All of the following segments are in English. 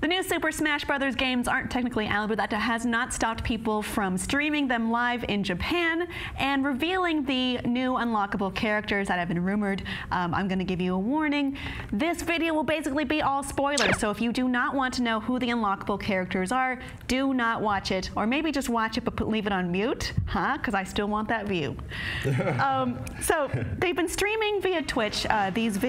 The new Super Smash Bros. Games aren't technically out, but that has not stopped people from streaming them live in Japan and revealing the new unlockable characters that have been rumored. I'm going to give you a warning. This video will basically be all spoilers, so if you do not want to know who the unlockable characters are, do not watch it, or maybe just watch it but leave it on mute, because I still want that view. So they've been streaming via Twitch. These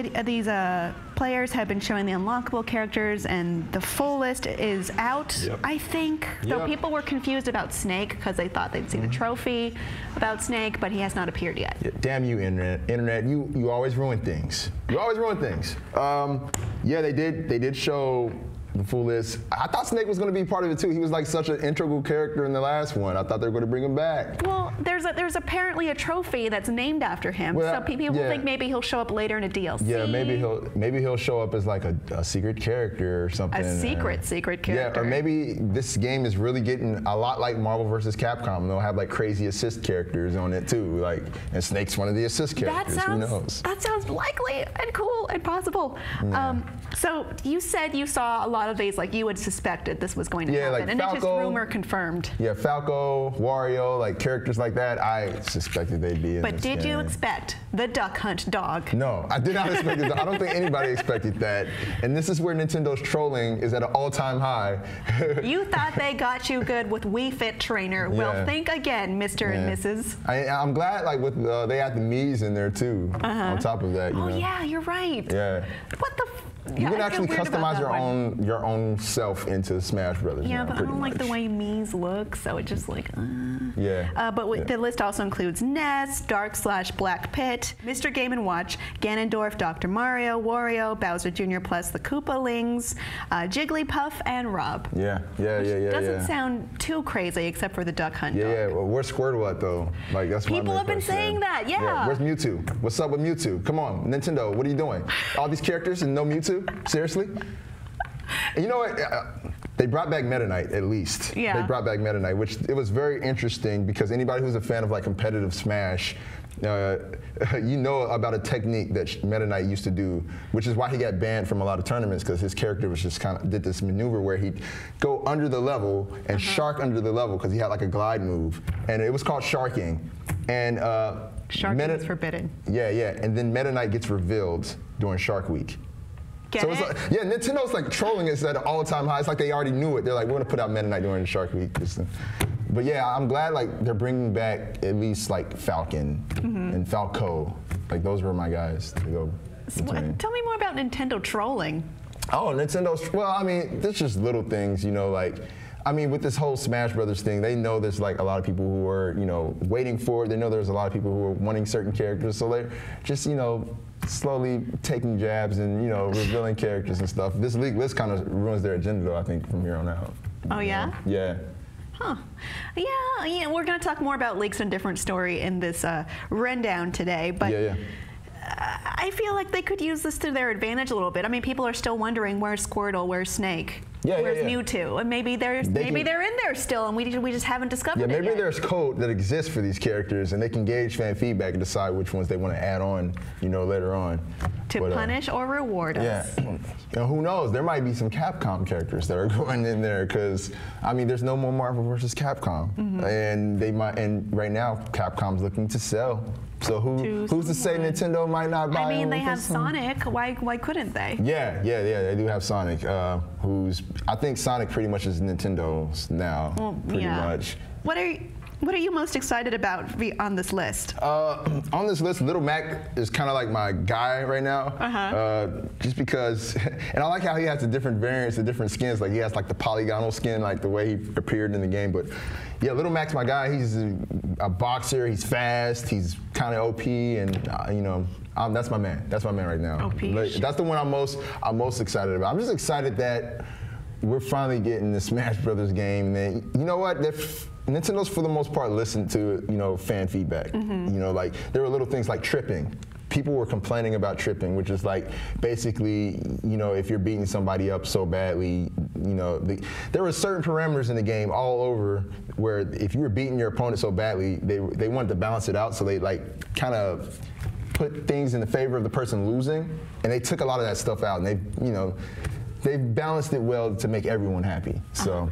players have been showing the unlockable characters, and the full list is out, I think. So people were confused about Snake because they thought they'd seen a trophy about Snake, but he has not appeared yet. Yeah, damn you, Internet. Internet, you always ruin things. You always ruin things. Yeah, they did show the full list. I thought Snake was going to be part of it too. He was like such an integral character in the last one. I thought they were going to bring him back. Well, there's apparently a trophy that's named after him. Well, so people think maybe he'll show up later in a DLC. Yeah, maybe he'll show up as like a secret character or something. A secret character. Yeah, or maybe this game is really getting a lot like Marvel vs. Capcom. They'll have like crazy assist characters on it too. Like, and Snake's one of the assist characters. Who knows? That sounds likely and cool and possible. Yeah. So you said you saw a lot of these, like you had suspected this was going to happen, like and Falco, it's just rumor confirmed. Yeah, Falco, Wario, like characters like that, I suspected they'd be in But this did game. you expect the Duck Hunt dog? No, I did not expect it. I don't think anybody expected that. And this is where Nintendo's trolling is at an all-time high. You thought they got you good with Wii Fit Trainer. Yeah. Well, think again, Mr. and Mrs. I'm glad, like with they had the Mii's in there too. On top of that, you know. Yeah, you're right. Yeah. What the? You can actually customize your own self into Smash Brothers. Yeah, now, but I don't like the way Mii's look, so it just like. Yeah. But the list also includes Ness, Dark/Black Pit, Mr. Game & Watch, Ganondorf, Dr. Mario, Wario, Bowser Jr. plus the Koopalings, Jigglypuff, and Rob. Yeah. Doesn't sound too crazy, except for the Duck Hunt dog. Yeah. Well, where's Squirtle at though? Like that's people have been saying that. Yeah. Where's Mewtwo? What's up with Mewtwo? Come on, Nintendo. What are you doing? All these characters and no Mewtwo? Seriously? And you know what? They brought back Meta Knight at least. Yeah. They brought back Meta Knight, which it was very interesting because anybody who's a fan of like competitive Smash, you know about a technique that Meta Knight used to do, which is why he got banned from a lot of tournaments because his character was just kind of did this maneuver where he'd go under the level and shark under the level because he had like a glide move, and it was called sharking. And Sharking is forbidden. Yeah. And then Meta Knight gets revealed during Shark Week. So it's like, yeah, Nintendo's like trolling us at an all-time high. It's like they already knew it. They're like, we're gonna put out Meta Knight during the Shark Week. But yeah, I'm glad like they're bringing back at least like Falcon and Falco. Like those were my guys to go. Tell me more about Nintendo trolling. Oh, Nintendo's, well, I mean, there's just little things, you know, like, I mean, with this whole Smash Brothers thing, they know there's like a lot of people who are, you know, waiting for it. They know there's a lot of people who are wanting certain characters. So they're just, you know, slowly taking jabs and, you know, revealing characters and stuff. This league list kind of ruins their agenda, though, I think, from here on out. Oh, yeah? Yeah. Huh. Yeah, we're going to talk more about leaks and different story in this rundown today. But I feel like they could use this to their advantage a little bit. I mean, people are still wondering where's Squirtle, where's Snake, where's Mewtwo, and maybe they're in there still, and we just haven't discovered it yet. Maybe there's code that exists for these characters, and they can gauge fan feedback and decide which ones they want to add on, you know, later on. To punish or reward us. Yeah. And who knows? There might be some Capcom characters that are going in there because, I mean, there's no more Marvel versus Capcom, and they might. And right now, Capcom's looking to sell. So who's to say Nintendo might not buy? I mean, they have Sonic. Why couldn't they? Yeah. They do have Sonic. I think Sonic pretty much is Nintendo's now. Pretty much. What are you most excited about on this list? On this list, Little Mac is kind of like my guy right now. Just because, and I like how he has the different variants, the different skins. Like he has like the polygonal skin, like the way he appeared in the game. But yeah, Little Mac's my guy. He's a boxer. He's fast. He's kind of OP, and you know, that's my man. That's my man right now. OP. That's the one I'm most excited about. I'm just excited that we're finally getting the Smash Brothers game. And you know what? Nintendo's for the most part listened to, you know, fan feedback. You know, like there were little things like tripping. People were complaining about tripping, which is like basically, you know, if you're beating somebody up so badly, you know, there were certain parameters in the game all over where if you were beating your opponent so badly, they wanted to balance it out, so they like kind of put things in the favor of the person losing, and they took a lot of that stuff out, and they, you know, they've balanced it well to make everyone happy. So.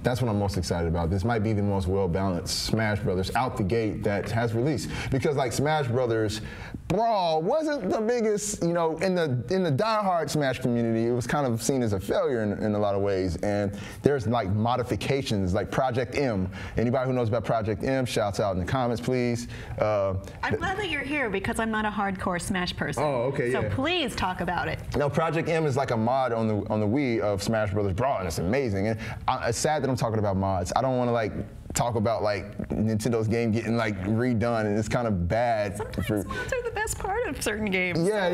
That's what I'm most excited about. This might be the most well-balanced Smash Brothers out the gate that has released, because like Smash Brothers Brawl wasn't the biggest, you know, in the die-hard Smash community. It was kind of seen as a failure in a lot of ways, and there's like modifications like Project M. Anybody who knows about Project M, shouts out in the comments, please. I'm glad that you're here because I'm not a hardcore Smash person. Oh, okay, so yeah. please talk about it. No, Project M is like a mod on the Wii of Smash Brothers Brawl, and it's amazing. And it's sad that I'm talking about mods. I don't want to like talk about like Nintendo's game getting like redone, and it's kind of bad. Sometimes mods are the best part of certain games. Yeah.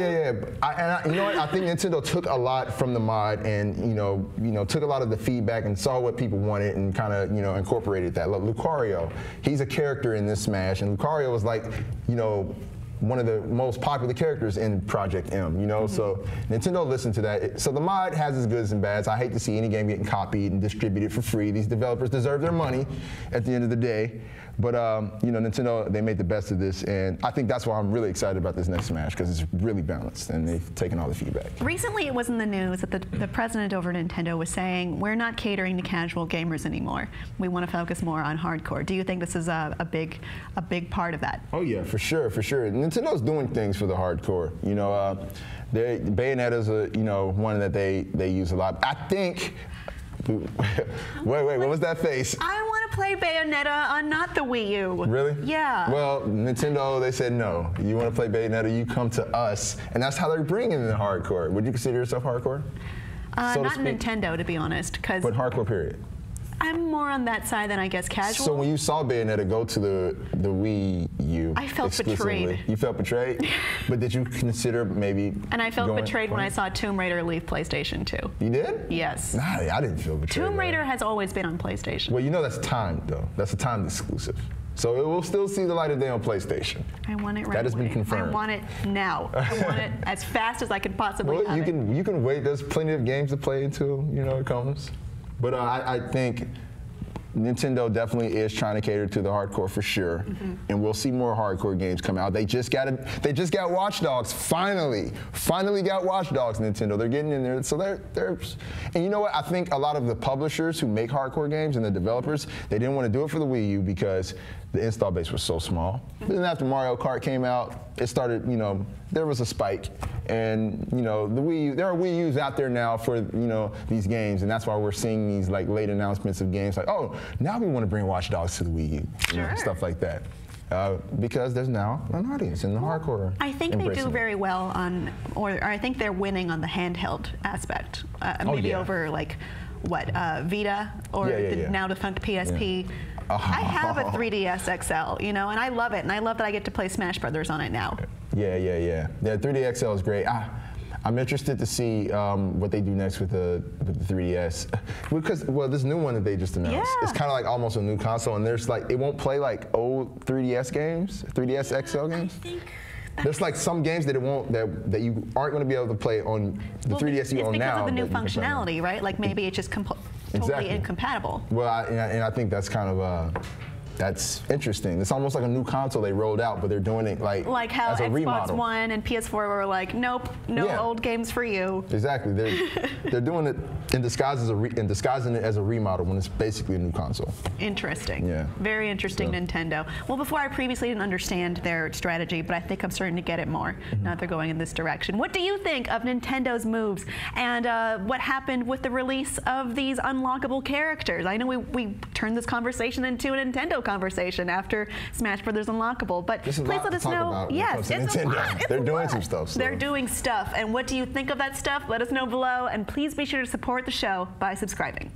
You know what? I think Nintendo took a lot from the mod, and you know, took a lot of the feedback and saw what people wanted, and kind of incorporated that. Like Lucario, he's a character in this Smash, and Lucario was like, one of the most popular characters in Project M, so Nintendo listened to that. So the mod has its goods and bads. I hate to see any game getting copied and distributed for free. These developers deserve their money at the end of the day. But Nintendo, they made the best of this, and I think that's why I'm really excited about this next Smash, because it's really balanced, and they've taken all the feedback. Recently, it was in the news that the president over Nintendo was saying, we're not catering to casual gamers anymore. We want to focus more on hardcore. Do you think this is a big part of that? Oh yeah, for sure. Nintendo's doing things for the hardcore. Bayonetta's one that they use a lot. I think. Wait, what was that face? I want to play Bayonetta on not the Wii U. Really? Yeah. Well, Nintendo, they said no. You want to play Bayonetta, you come to us. And that's how they're bringing in the hardcore. Would you consider yourself hardcore? Not Nintendo, to be honest. But hardcore, period. I'm more on that side than I guess casual. So when you saw Bayonetta go to the Wii U, I felt betrayed. You felt betrayed? But did you consider maybe And I felt betrayed when I saw Tomb Raider leave PlayStation 2. You did? Yes. Nah, I didn't feel betrayed. Tomb Raider has always been on PlayStation. Well, that's timed, though. That's a timed exclusive. So it will still see the light of day on PlayStation. I want it right That has been confirmed. I want it now. I want it as fast as I could possibly have you can wait. There's plenty of games to play until it comes. But I think Nintendo definitely is trying to cater to the hardcore for sure, and we'll see more hardcore games come out. They just got Watch Dogs. Finally got Watch Dogs. Nintendo, they're getting in there. So they're, and you know what? I think a lot of the publishers who make hardcore games and the developers, they didn't want to do it for the Wii U because the install base was so small. But then after Mario Kart came out, it started. There was a spike, and the Wii U. There are Wii U's out there now for these games, and that's why we're seeing these like late announcements of games like, oh, now we want to bring Watch Dogs to the Wii U, stuff like that. Because there's now an audience in the hardcore. I think they do very well on, or I think they're winning on the handheld aspect. Maybe over like what Vita or the now defunct PSP. Yeah. I have a 3DS XL, and I love it, and I love that I get to play Smash Brothers on it now. Yeah. Yeah, 3DS XL is great. I'm interested to see what they do next with the 3DS, because this new one that they just announced, it's kind of like almost a new console, and there's like it won't play like old 3DS games, 3DS XL games. There's like some games that that you aren't going to be able to play on the 3DS you own now. It's because of the new functionality, right? Like maybe it's just totally incompatible. Well, and I think that's kind of that's interesting. It's almost like a new console they rolled out, but they're doing it like how as a Xbox remodel. One and PS4 were like, nope, no old games for you. Exactly. They're doing it disguising it as a remodel when it's basically a new console. Interesting. Yeah. Very interesting, Nintendo. Well, before I previously didn't understand their strategy, but I think I'm starting to get it more now that they're going in this direction. What do you think of Nintendo's moves and what happened with the release of these unlockable characters? I know we turned this conversation into a Nintendo conversation after Smash Brothers Unlockable, but please let us know. Yes, it's a lot. They're doing some stuff. So. They're doing stuff, and what do you think of that stuff? Let us know below, and please be sure to support the show by subscribing.